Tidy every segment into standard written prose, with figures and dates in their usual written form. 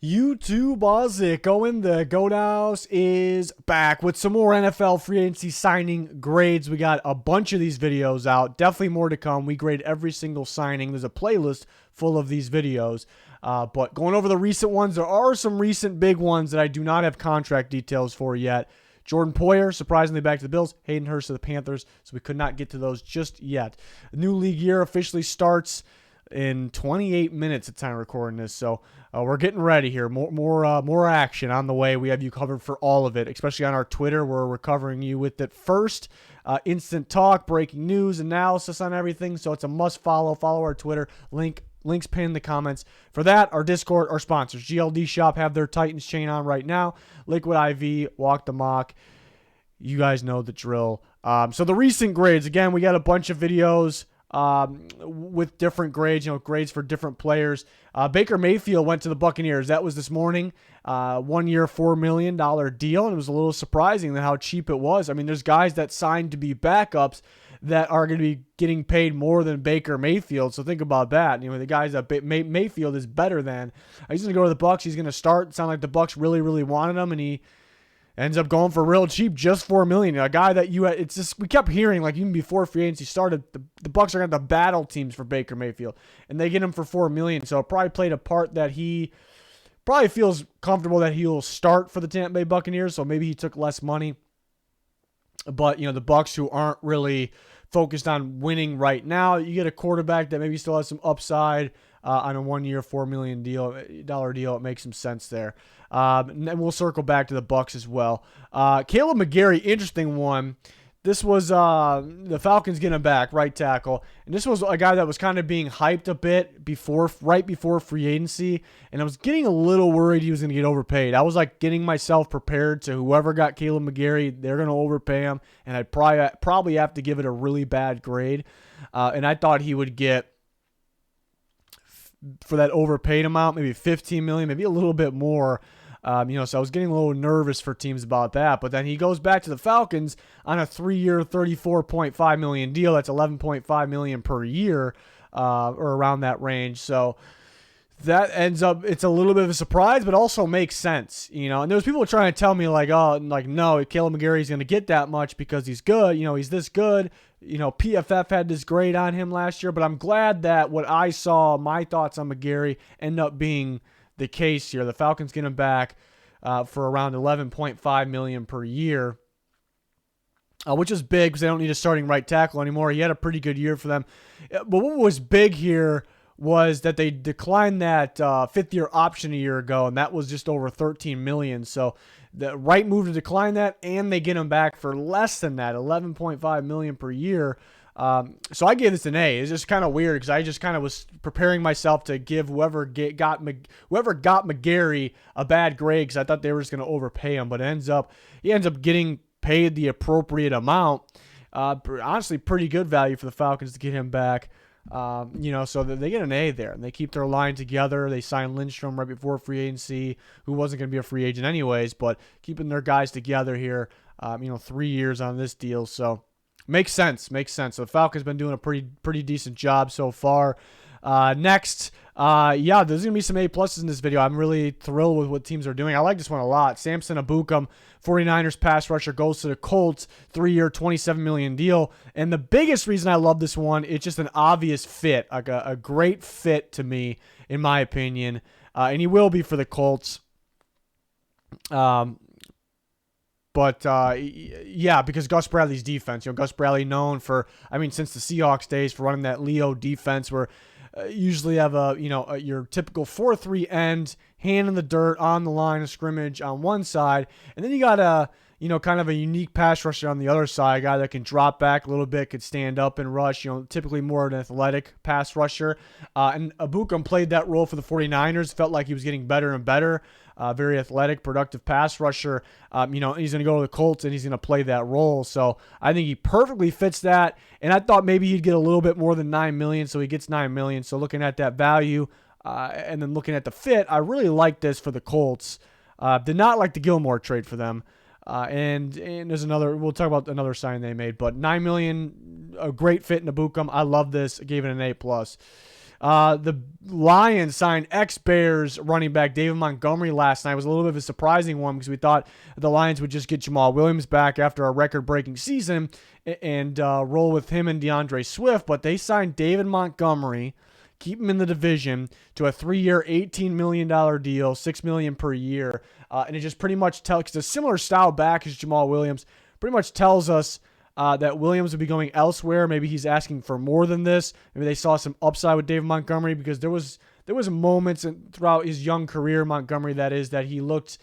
YouTube, how's it going? The Goat House is back with some more NFL free agency signing grades. We got a bunch of these videos out. Definitely more to come. We grade every single signing. There's a playlist full of these videos. But going over the recent ones, there are some recent big ones that I do not have contract details for yet. Jordan Poyer, surprisingly back to the Bills. Hayden Hurst to the Panthers, so we could not get to those just yet. The new league year officially starts in 28 minutes at the time of recording this, so we're getting ready here. More action on the way. We have you covered for all of it, especially on our Twitter, where we're covering you with it first. Instant talk, breaking news, analysis on everything, so it's a must follow. Follow our Twitter. Links pinned in the comments. For that, our Discord, our sponsors. GLD Shop have their Titans chain on right now. Liquid IV, Walk the Mock. You guys know the drill. So the recent grades, again, we got a bunch of videos with different grades, grades for different players. Baker Mayfield went to the Buccaneers. That was this morning. 1 year, $4 million deal, and it was a little surprising how cheap it was. I mean, there's guys that signed to be backups that are going to be getting paid more than Baker Mayfield. So think about that. The guys that Mayfield is better than. He's going to go to the Bucs. He's going to start. It sounded like the Bucs really, really wanted him, and he ends up going for real cheap, just $4 million. A guy that it's just, we kept hearing, like, even before free agency started, the Bucs are going to have to battle teams for Baker Mayfield, and they get him for $4 million. So it probably played a part that he probably feels comfortable that he'll start for the Tampa Bay Buccaneers. So maybe he took less money. But, the Bucs, who aren't really focused on winning right now, you get a quarterback that maybe still has some upside on a 1 year, $4 million deal. It makes some sense there. And then we'll circle back to the Bucs as well. Kaleb McGary, interesting one. This was the Falcons getting him back, right tackle. And this was a guy that was kind of being hyped a bit right before free agency. And I was getting a little worried he was going to get overpaid. I was like getting myself prepared to whoever got Kaleb McGary, they're going to overpay him. And I'd probably have to give it a really bad grade. And I thought he would get, for that overpaid amount, maybe $15 million, maybe a little bit more. So I was getting a little nervous for teams about that. But then he goes back to the Falcons on a 3-year, $34.5 million deal. That's $11.5 million per year, or around that range. So that ends up, it's a little bit of a surprise, but also makes sense. And there's people trying to tell me no, Kaleb McGary is going to get that much because he's good. He's this good. PFF had this grade on him last year, but I'm glad that what I saw, my thoughts on McGary, end up being the case here. The Falcons get him back for around $11.5 million per year, which is big because they don't need a starting right tackle anymore. He had a pretty good year for them. But what was big here was that they declined that fifth-year option a year ago, and that was just over $13 million. So the right move to decline that, and they get him back for less than that, $11.5 million per year. So I gave this an A. It's just kind of weird because I just kind of was preparing myself to give whoever got McGary a bad grade because I thought they were just going to overpay him. But he ends up getting paid the appropriate amount. Honestly, pretty good value for the Falcons to get him back. So they get an A there, and they keep their line together. They signed Lindstrom right before free agency, who wasn't going to be a free agent anyways, but keeping their guys together here. 3 years on this deal, so. Makes sense. So the Falcons been doing a pretty decent job so far. Next, there's going to be some A pluses in this video. I'm really thrilled with what teams are doing. I like this one a lot. Samson Ebukam, 49ers pass rusher, goes to the Colts, 3-year, $27 million deal. And the biggest reason I love this one, it's just an obvious fit, like a great fit to me, in my opinion. And he will be for the Colts. Because Gus Bradley's defense, Gus Bradley known for, since the Seahawks days, for running that Leo defense where usually have your typical 4-3 end, hand in the dirt on the line of scrimmage on one side, and then you got kind of a unique pass rusher on the other side, a guy that can drop back a little bit, could stand up and rush, typically more of an athletic pass rusher. And Ebukam played that role for the 49ers, felt like he was getting better and better. Very athletic, productive pass rusher. He's going to go to the Colts and he's going to play that role. So I think he perfectly fits that. And I thought maybe he'd get a little bit more than $9 million, so he gets $9 million. So looking at that value and then looking at the fit, I really like this for the Colts. Did not like the Gilmore trade for them. And there's another, we'll talk about another sign they made, but $9 million, a great fit in Ebukam. I love this. I gave it an A+. The Lions signed ex-Bears running back David Montgomery last night. It was a little bit of a surprising one because we thought the Lions would just get Jamal Williams back after a record-breaking season and roll with him and DeAndre Swift, but they signed David Montgomery, keep him in the division, to a 3-year, $18 million deal, $6 million per year, and it just pretty much tells, because a similar style back as Jamal Williams, pretty much tells us that Williams would be going elsewhere. Maybe he's asking for more than this. Maybe they saw some upside with David Montgomery, because there was moments throughout his young career, Montgomery that is, that he looked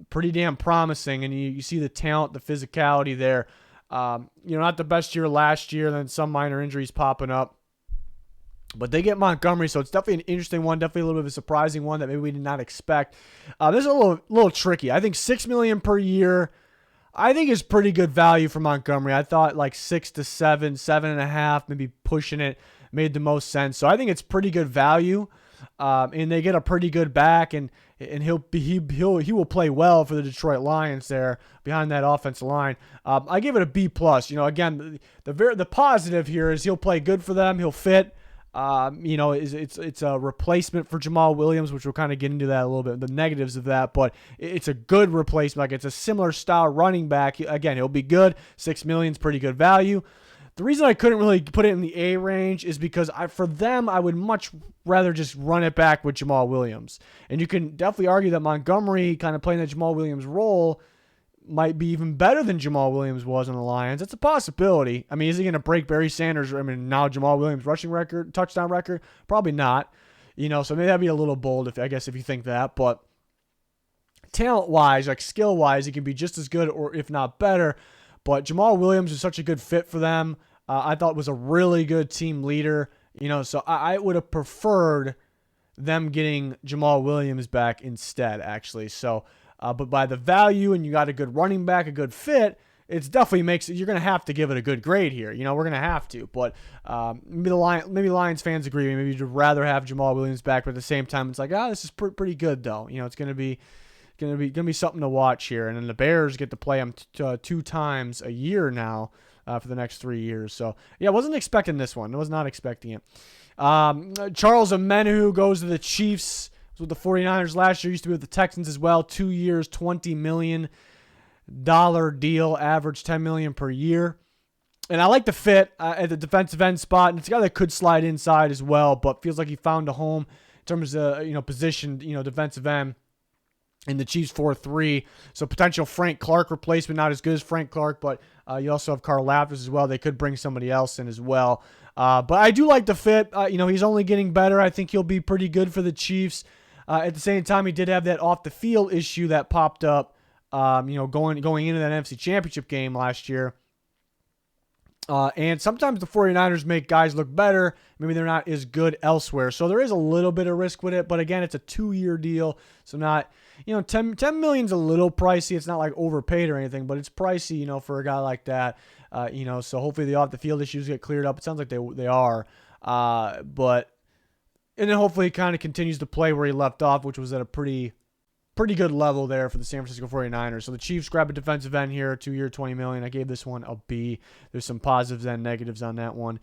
pretty damn promising, and you see the talent, the physicality there. Not the best year last year, then some minor injuries popping up. But they get Montgomery, so it's definitely an interesting one, definitely a little bit of a surprising one that maybe we did not expect. This is a little tricky. I think $6 million per year, I think is pretty good value for Montgomery. I thought like 6 to 7, 7.5, maybe pushing it made the most sense. So I think it's pretty good value, and they get a pretty good back, and he will play well for the Detroit Lions there behind that offensive line. I give it a B+. Again, the positive here is he'll play good for them. He'll fit. It's a replacement for Jamal Williams, which we'll kind of get into that a little bit, the negatives of that, but it's a good replacement. Like, it's a similar style running back. Again, he'll be good. $6 million is pretty good value. The reason I couldn't really put it in the A range is because for them, I would much rather just run it back with Jamal Williams. And you can definitely argue that Montgomery kind of playing that Jamal Williams role might be even better than Jamal Williams was on the Lions. It's a possibility. I mean, is he going to break Barry Sanders? Now Jamal Williams rushing record, touchdown record? Probably not. So maybe that'd be a little bold if you think that. But talent-wise, like skill-wise, he can be just as good or if not better. But Jamal Williams is such a good fit for them. I thought was a really good team leader. So I would have preferred them getting Jamal Williams back instead, actually. So. But by the value, and you got a good running back, a good fit, it's definitely makes it. You're going to have to give it a good grade here. We're going to have to. But maybe Lions fans agree. Maybe you'd rather have Jamal Williams back, but at the same time, it's like, this is pretty good though. It's going to be something to watch here. And then the Bears get to play him 2 times a year now for the next 3 years. So yeah, I wasn't expecting this one. I was not expecting it. Charles Omenihu goes to the Chiefs. With the 49ers last year, used to be with the Texans as well. 2 years, $20 million deal, average $10 million per year. And I like the fit at the defensive end spot. And it's a guy that could slide inside as well, but feels like he found a home in terms of position, defensive end in the Chiefs 4-3. So potential Frank Clark replacement, not as good as Frank Clark, but you also have Carl Laptis as well. They could bring somebody else in as well. But I do like the fit. He's only getting better. I think he'll be pretty good for the Chiefs. At the same time, he did have that off-the-field issue that popped up, going into that NFC Championship game last year. And sometimes the 49ers make guys look better. Maybe they're not as good elsewhere. So there is a little bit of risk with it. But again, it's a 2-year deal. So not, $10 million's a little pricey. It's not like overpaid or anything, but it's pricey, for a guy like that. So hopefully the off-the-field issues get cleared up. It sounds like they are. And then hopefully he kind of continues to play where he left off, which was at a pretty good level there for the San Francisco 49ers. So the Chiefs grab a defensive end here, 2-year, $20 million. I gave this one a B. There's some positives and negatives on that one.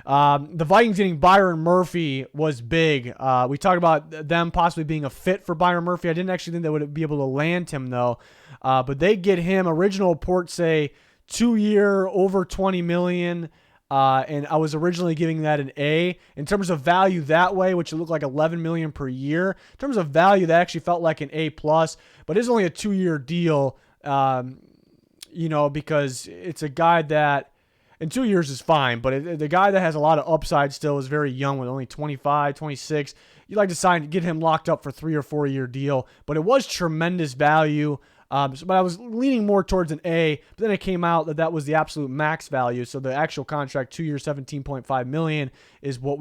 The Vikings getting Byron Murphy was big. We talked about them possibly being a fit for Byron Murphy. I didn't actually think they would be able to land him, though. But they get him. Original reports say 2-year, over $20 million. And I was originally giving that an A. In terms of value that way, which would look like $11 million per year, in terms of value, that actually felt like an A+, but it's only a 2-year deal, because it's a guy that, in 2 years is fine, but the guy that has a lot of upside still is very young with only 25, 26. You'd like to get him locked up for 3 or 4 year deal, but it was tremendous value. But I was leaning more towards an A, but then it came out that was the absolute max value. So the actual contract, 2 years, $17.5 million is what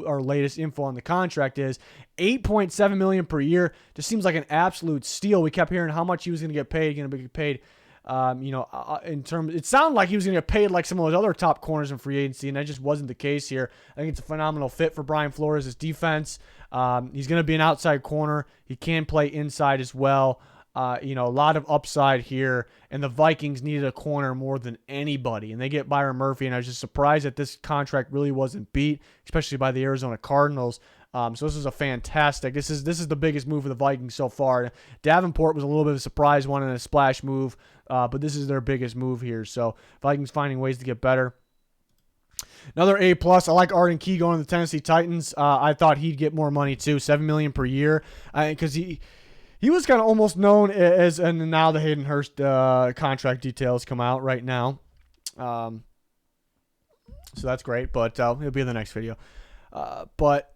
our latest info on the contract is. $8.7 million per year just seems like an absolute steal. We kept hearing how much he was going to get paid. It sounded like he was going to get paid like some of those other top corners in free agency, and that just wasn't the case here. I think it's a phenomenal fit for Brian Flores' defense. He's going to be an outside corner. He can play inside as well. A lot of upside here, and the Vikings needed a corner more than anybody, and they get Byron Murphy, and I was just surprised that this contract really wasn't beat, especially by the Arizona Cardinals. So this is a fantastic. This is the biggest move for the Vikings so far. Davenport was a little bit of a surprise one and a splash move, but this is their biggest move here. So Vikings finding ways to get better. Another A+. I like Arden going to the Tennessee Titans. I thought he'd get more money too, $7 million per year, because he was kind of almost known as, and now the Hayden Hurst contract details come out right now. So that's great, but it'll be in the next video. But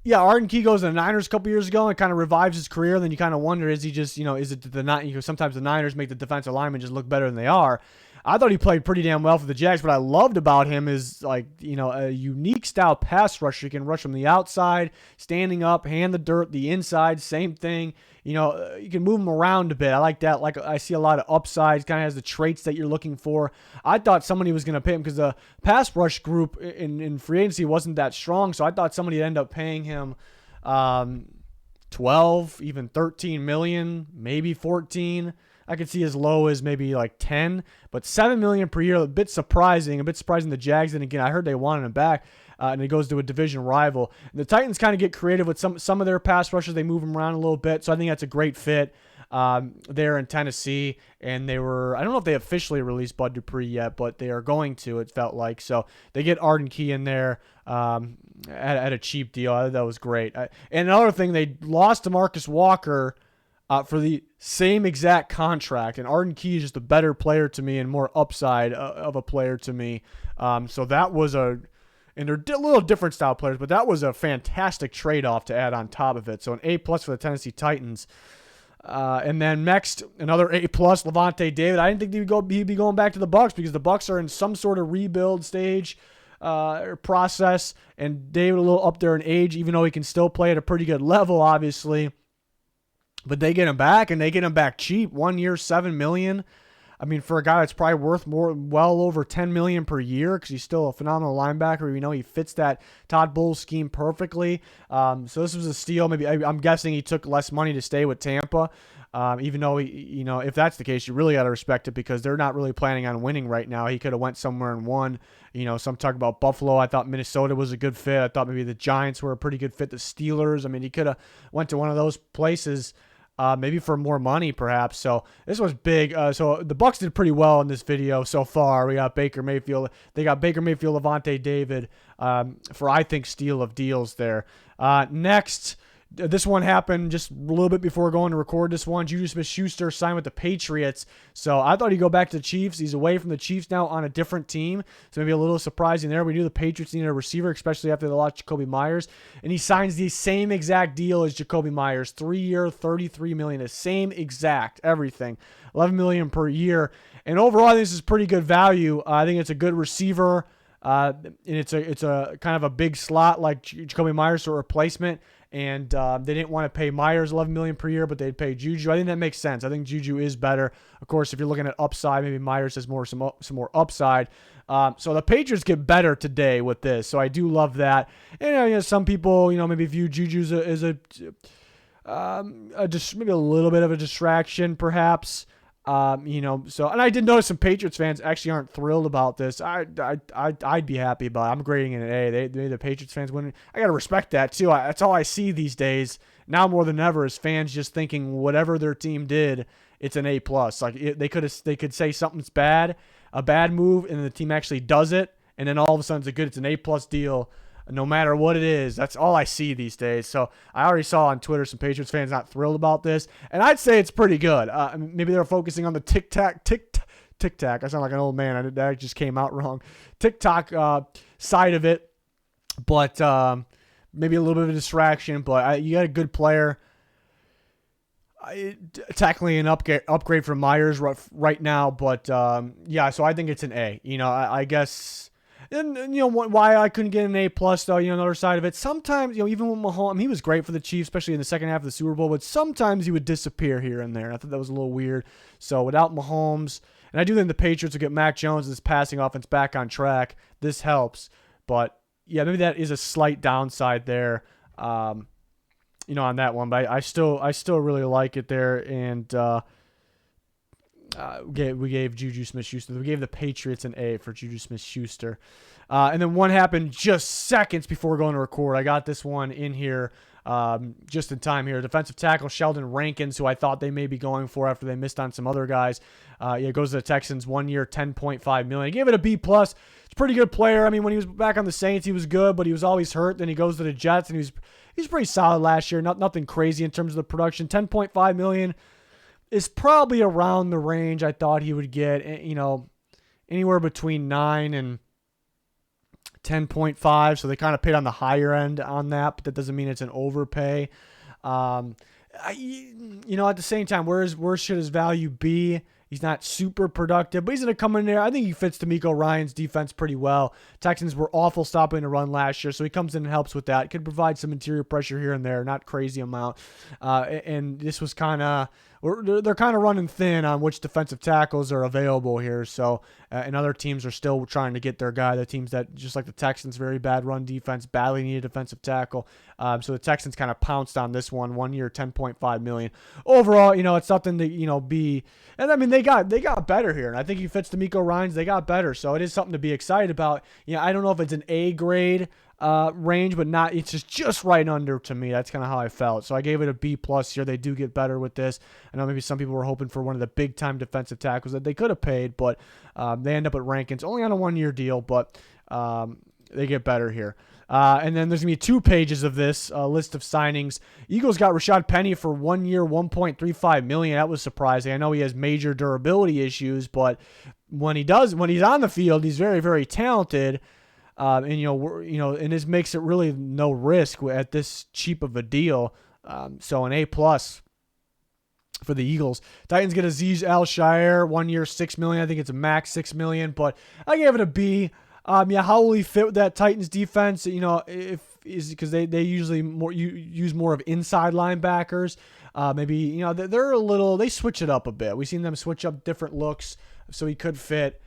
yeah, Arden goes to the Niners a couple years ago and kind of revives his career. Then you kind of wonder, is he just, is it sometimes the Niners make the defensive linemen just look better than they are. I thought he played pretty damn well for the Jags. What I loved about him is, a unique style pass rusher. He can rush from the outside, standing up, hand the dirt, the inside, same thing. You can move him around a bit. I like that. Like, I see a lot of upsides, kind of has the traits that you're looking for. I thought somebody was going to pay him because the pass rush group in free agency wasn't that strong, so I thought somebody would end up paying him 12, even 13 million, maybe 14. I could see as low as maybe like 10, but $7 million per year, a bit surprising the Jags. And again, I heard they wanted him back, and it goes to a division rival. And the Titans kind of get creative with some of their pass rushers. They move them around a little bit, so I think that's a great fit there in Tennessee. And I don't know if they officially released Bud Dupree yet, but they are going to, it felt like. So they get Arden in there at a cheap deal. I thought that was great. And another thing, they lost to Marcus Walker for the same exact contract, and Arden is just a better player to me and more upside of a player to me. So that was and they're a little different style players, but that was a fantastic trade-off to add on top of it. So an A+ for the Tennessee Titans. And then next, another A+, Lavonte David. I didn't think he'd be going back to the Bucs because the Bucs are in some sort of rebuild stage process, and David a little up there in age, even though he can still play at a pretty good level, obviously. But they get him back, and they get him back cheap. 1 year, $7 million. I mean, for a guy that's probably worth well over $10 million per year, because he's still a phenomenal linebacker. He fits that Todd Bowles scheme perfectly. So this was a steal. Maybe I'm guessing he took less money to stay with Tampa. Even though if that's the case, you really got to respect it because they're not really planning on winning right now. He could have went somewhere and won. Some talk about Buffalo. I thought Minnesota was a good fit. I thought maybe the Giants were a pretty good fit. The Steelers. I mean, he could have went to one of those places. Maybe for more money, perhaps. So this was big. So the Bucs did pretty well in this video so far. We got Baker Mayfield. They got Baker Mayfield, Lavonte David for, I think, steal of deals there. Next, this one happened just a little bit before going to record this one. Juju Smith-Schuster signed with the Patriots. So I thought he'd go back to the Chiefs. He's away from the Chiefs now on a different team. So maybe a little surprising there. We knew the Patriots needed a receiver, especially after they lost Jacoby Myers. And he signs the same exact deal as Jacoby Myers. 3 year, $33 million. The same exact everything. $11 million per year. And overall, I think this is pretty good value. I think it's a good receiver. And it's a kind of a big slot like Jacoby Myers for replacement. And they didn't want to pay Myers $11 million per year, but they'd pay Juju. I think that makes sense. I think Juju is better. Of course, if you're looking at upside, maybe Myers has some more upside. So the Patriots get better today with this. So I do love that. And some people, maybe view Juju as just maybe a little bit of a distraction, perhaps. So, and I did notice some Patriots fans actually aren't thrilled about this. I'd be happy about it. I'm grading it an A. The Patriots fans win. I got to respect that too. That's all I see these days now more than ever is fans just thinking whatever their team did, it's an A+. Like they could say something's bad, a bad move, and the team actually does it. And then all of a sudden it's an A+ deal. No matter what it is, that's all I see these days. So I already saw on Twitter some Patriots fans not thrilled about this, and I'd say it's pretty good. Maybe they're focusing on the tic-tac. I sound like an old man. That just came out wrong. TikTok side of it, but maybe a little bit of a distraction. But you got a good player. Technically an upgrade from Myers right now, but yeah. So I think it's an A. I guess. And why I couldn't get an A+ though, another side of it. Sometimes, even with Mahomes, he was great for the Chiefs, especially in the second half of the Super Bowl, but sometimes he would disappear here and there. I thought that was a little weird. So without Mahomes, and I do think the Patriots will get Mac Jones' this passing offense back on track. This helps. But yeah, maybe that is a slight downside there. on that one. But I still really like it there. And we gave Juju Smith-Schuster. We gave the Patriots an A for Juju Smith-Schuster. And then one happened just seconds before going to record. I got this one in here just in time here. Defensive tackle Sheldon Rankins, who I thought they may be going for after they missed on some other guys. Goes to the Texans, 1 year, $10.5 million. I gave it a B+. It's a pretty good player. I mean, when he was back on the Saints, he was good, but he was always hurt. Then he goes to the Jets, and he's pretty solid last year. Nothing crazy in terms of the production. $10.5 million is probably around the range I thought he would get. Anywhere between 9 and 10.5, so they kind of paid on the higher end on that, but that doesn't mean it's an overpay. At the same time, where should his value be? He's not super productive, but he's going to come in there. I think he fits DeMeco Ryans' defense pretty well. Texans were awful stopping the run last year, so he comes in and helps with that. Could provide some interior pressure here and there, not crazy amount. And this was they're kind of running thin on which defensive tackles are available here. So, and other teams are still trying to get their guy. The teams that, just like the Texans, very bad run defense, badly need a defensive tackle. So the Texans kind of pounced on this one. 1 year, $10.5 million. Overall, it's something to, be. And I mean, they got better here. And I think he fits DeMeco Ryans. They got better. So it is something to be excited about. I don't know if it's an A grade range, but not, it's just right under to me. That's kind of how I felt. So I gave it a B+ here. They do get better with this. I know maybe some people were hoping for one of the big time defensive tackles that they could have paid, but they end up at Rankins only on a 1 year deal, but they get better here. And then there's going to be 2 pages of this list of signings. Eagles got Rashad Penny for 1 year, $1.35 million. That was surprising. I know he has major durability issues, but when he's on the field, he's very, very talented. And this makes it really no risk at this cheap of a deal. So an A+ for the Eagles. Titans get Azeez Al-Shaair, 1 year, $6 million. I think it's a max $6 million, but I gave it a B. How will he fit with that Titans defense? Because they usually use more of inside linebackers. They switch it up a bit. We've seen them switch up different looks, so he could fit.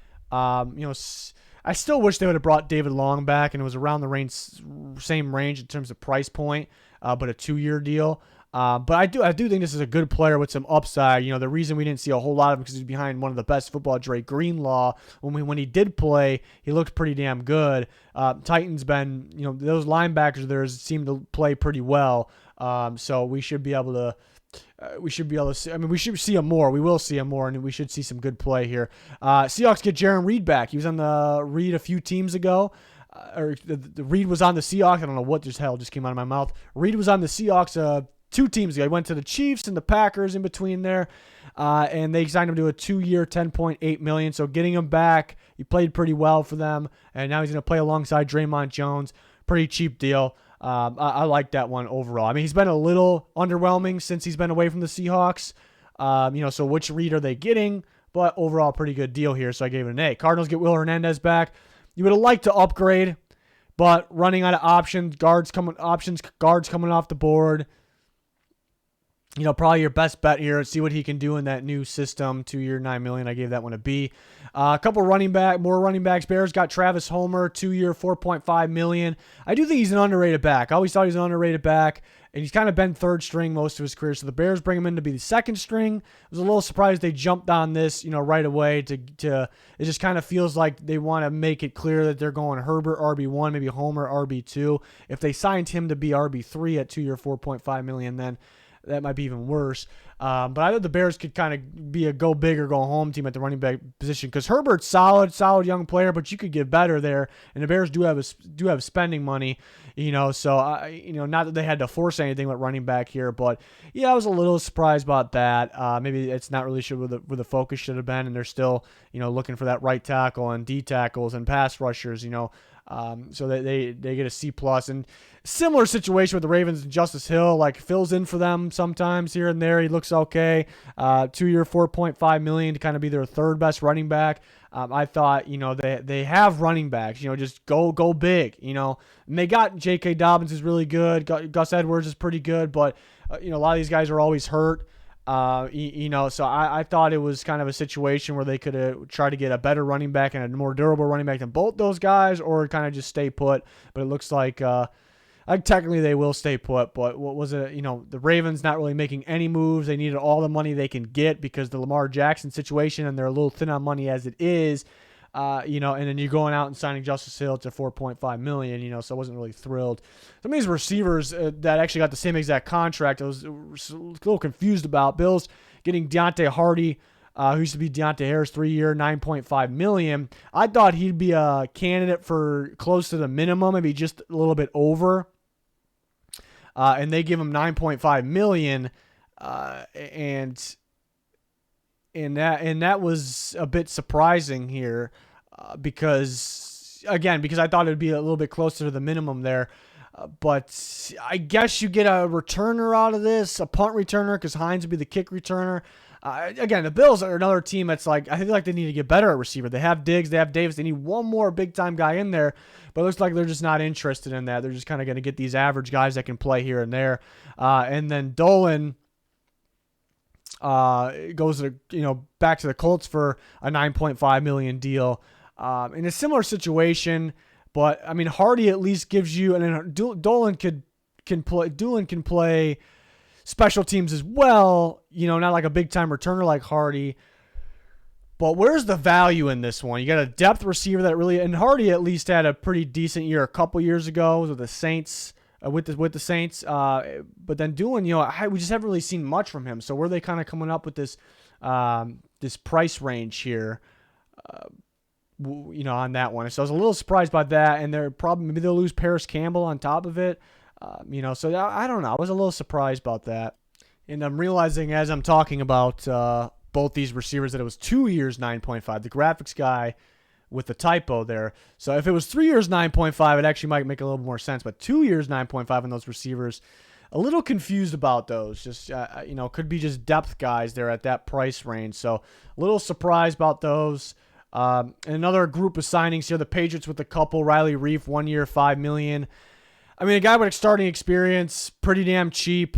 I still wish they would have brought David Long back, and it was around the same range in terms of price point, but a 2 year deal. But I do think this is a good player with some upside. The reason we didn't see a whole lot of him because he's behind one of the best football, Dre Greenlaw. When he did play, he looked pretty damn good. Titans been, those linebackers there seem to play pretty well. So we should be able to. We should see. I mean, we should see him more. We will see him more, and we should see some good play here. Seahawks get Jaron Reed back. He was on the Reed a few teams ago. The Reed was on the Seahawks. I don't know what the hell just came out of my mouth. Reed was on the Seahawks 2 teams ago. He went to the Chiefs and the Packers in between there, and they signed him to a 2 year, $10.8 million. So getting him back, he played pretty well for them, and now he's going to play alongside Draymond Jones. Pretty cheap deal. I like that one overall. I mean, he's been a little underwhelming since he's been away from the Seahawks. So which Reed are they getting? But overall, pretty good deal here, so I gave it an A. Cardinals get Will Hernandez back. You would have liked to upgrade, but running out of options, guards coming off the board. Probably your best bet here. See what he can do in that new system. 2 year, $9 million. I gave that one a B. A couple more running backs. Bears got Travis Homer, 2 year, $4.5 million. I do think he's an underrated back. I always thought he was an underrated back, and he's kind of been third string most of his career. So the Bears bring him in to be the second string. I was a little surprised they jumped on this, right away. It just kind of feels like they want to make it clear that they're going Herbert RB1, maybe Homer RB2. If they signed him to be RB3 at 2 year, $4.5 million, then that might be even worse. But I thought the Bears could kind of be a go big or go home team at the running back position because Herbert's solid young player, but you could get better there. And the Bears do have spending money, So not that they had to force anything with running back here, but yeah, I was a little surprised about that. Maybe it's not really sure where the focus should have been, and they're still looking for that right tackle and D tackles and pass rushers. So they get a C+. And similar situation with the Ravens and Justice Hill, like fills in for them sometimes here and there. He looks okay. 2 year, $4.5 million to kind of be their third best running back. I thought, they have running backs, just go big, and they got J.K. Dobbins is really good. Gus Edwards is pretty good, but a lot of these guys are always hurt. So I thought it was kind of a situation where they could try to get a better running back and a more durable running back than both those guys, or kind of just stay put. But it looks like technically they will stay put, but what was it? The Ravens not really making any moves. They needed all the money they can get because the Lamar Jackson situation, and they're a little thin on money as it is. And then you're going out and signing Justice Hill to $4.5 million, so I wasn't really thrilled. Some of these receivers that actually got the same exact contract, I was a little confused about. Bills getting Deontay Hardy, who used to be Deontay Harris, 3-year, $9.5 million. I thought he'd be a candidate for close to the minimum, maybe just a little bit over. And they give him $9.5 million, and that was a bit surprising here, because I thought it would be a little bit closer to the minimum there. But I guess you get a returner out of this, a punt returner, because Hines would be the kick returner. Again, the Bills are another team that's I feel like they need to get better at receiver. They have Diggs, they have Davis. They need one more big-time guy in there, but it looks like they're just not interested in that. They're just kind of going to get these average guys that can play here and there. And then Dolan goes back to the Colts for a $9.5 million deal. In a similar situation, but I mean Hardy at least gives you, and then Dolan can play special teams as well, not like a big-time returner like Hardy. But where's the value in this one? You got a depth receiver that really, and Hardy at least had a pretty decent year a couple years ago with the Saints, with the Saints. But then Doolin, we just haven't really seen much from him. So where are they kind of coming up with this price range here? On that one. So I was a little surprised by that, and maybe they'll lose Paris Campbell on top of it. So I don't know. I was a little surprised about that. And I'm realizing as I'm talking about both these receivers that it was 2 years, 9.5. The graphics guy with the typo there. So if it was 3 years, 9.5, it actually might make a little more sense. But 2 years, 9.5 on those receivers, a little confused about those. Just, could be just depth guys there at that price range. So a little surprised about those. Another group of signings here, the Patriots with a couple. Riley Reif, 1 year, $5 million. I mean, a guy with starting experience, pretty damn cheap.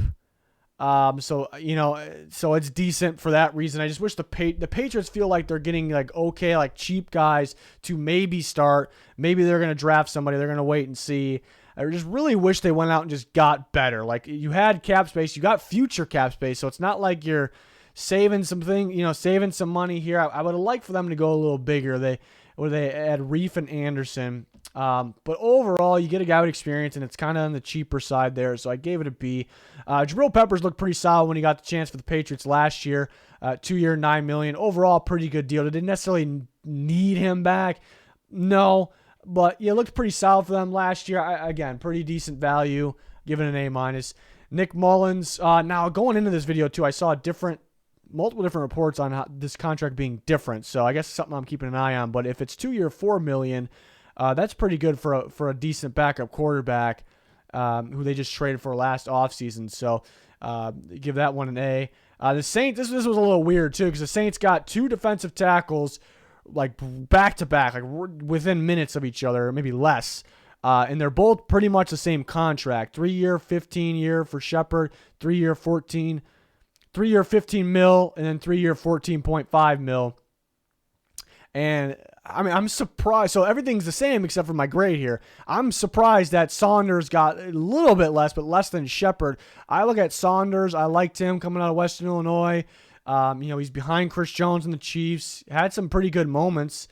So it's decent for that reason. I just wish the Patriots feel like they're getting cheap guys to maybe start. Maybe they're going to draft somebody. They're going to wait and see. I just really wish they went out and just got better. Like, you had cap space, you got future cap space, so it's not like you're saving saving some money here. I would have liked for them to go a little bigger. They had Reif and Anderson. But overall, you get a guy with experience, and it's kind of on the cheaper side there, so I gave it a B. Jabril Peppers looked pretty solid when he got the chance for the Patriots last year. 2 year, $9 million. Overall, pretty good deal. They didn't necessarily need him back. No, but it looked pretty solid for them last year. Again, pretty decent value. Give it an A-. Nick Mullins. Now, going into this video, too, I saw multiple different reports on this contract being different, so I guess it's something I'm keeping an eye on. But if it's 2 year, $4 million, that's pretty good for a decent backup quarterback who they just traded for last offseason. So give that one an A. The Saints, this was a little weird too, because the Saints got 2 defensive tackles back to back, within minutes of each other, maybe less. And they're both pretty much the same contract. 3 year, 15 year for Shepard, 3 year, 15 mil, and then 3 year, 14.5 mil. And I mean, I'm surprised. So everything's the same except for my grade here. I'm surprised that Saunders got a little bit less, but less than Shepard. I look at Saunders. I liked him coming out of Western Illinois. He's behind Chris Jones and the Chiefs. Had some pretty good moments,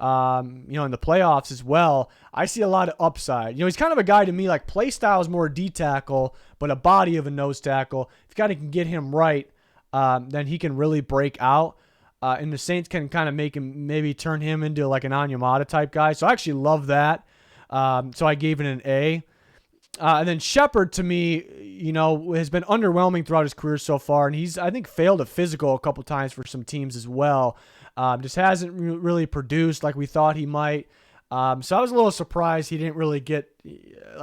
in the playoffs as well. I see a lot of upside. He's kind of a guy to me, like, play style is more D tackle, but a body of a nose tackle. If you can get him right, then he can really break out. And the Saints can kind of make him, maybe turn him into like an Onyemata type guy. So I actually love that. So I gave it an A. And then Shepard, to me, has been underwhelming throughout his career so far. And he's, I think, failed a physical a couple times for some teams as well. Just hasn't really produced like we thought he might. So I was a little surprised he didn't really get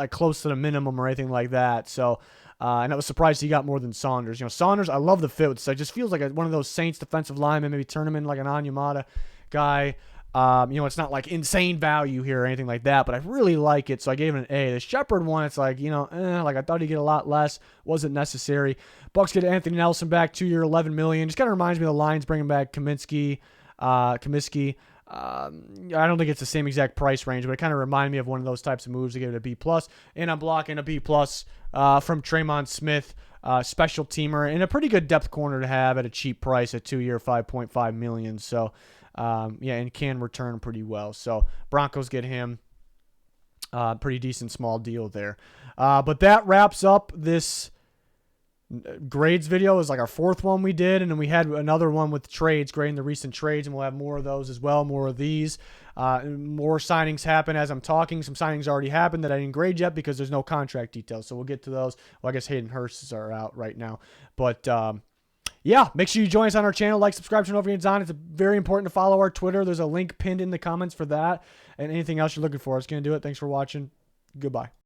close to the minimum or anything like that. So, and I was surprised he got more than Saunders. Saunders, I love the fit. So it just feels like one of those Saints defensive linemen, maybe turn him in like an Onyemata guy. It's not like insane value here or anything like that, but I really like it, so I gave it an A. The Shepard one, it's I thought he'd get a lot less. Wasn't necessary. Bucs get Anthony Nelson back, 2 year, $11 million. Just kind of reminds me of the Lions bringing back Cominsky. I don't think it's the same exact price range, but it kind of reminded me of one of those types of moves to give it a B+. And I'm blocking a B+ from Tremont Smith, special teamer, and a pretty good depth corner to have at a cheap price at 2-year, $5.5 million. So, yeah, and can return pretty well. So Broncos get him. Pretty decent small deal there. But that wraps up this grades video. Is like our 4th one we did, and then we had another one with trades, grading the recent trades, and we'll have more of those as well, more of these. More signings happen as I'm talking. Some signings already happened that I didn't grade yet because there's no contract details, so we'll get to those. Well, I guess Hayden Hursts are out right now, but yeah, make sure you join us on our channel, like, subscribe, turn notifications on. It's very important to follow our Twitter. There's a link pinned in the comments for that, and anything else you're looking for. It's going to do it. Thanks for watching. Goodbye.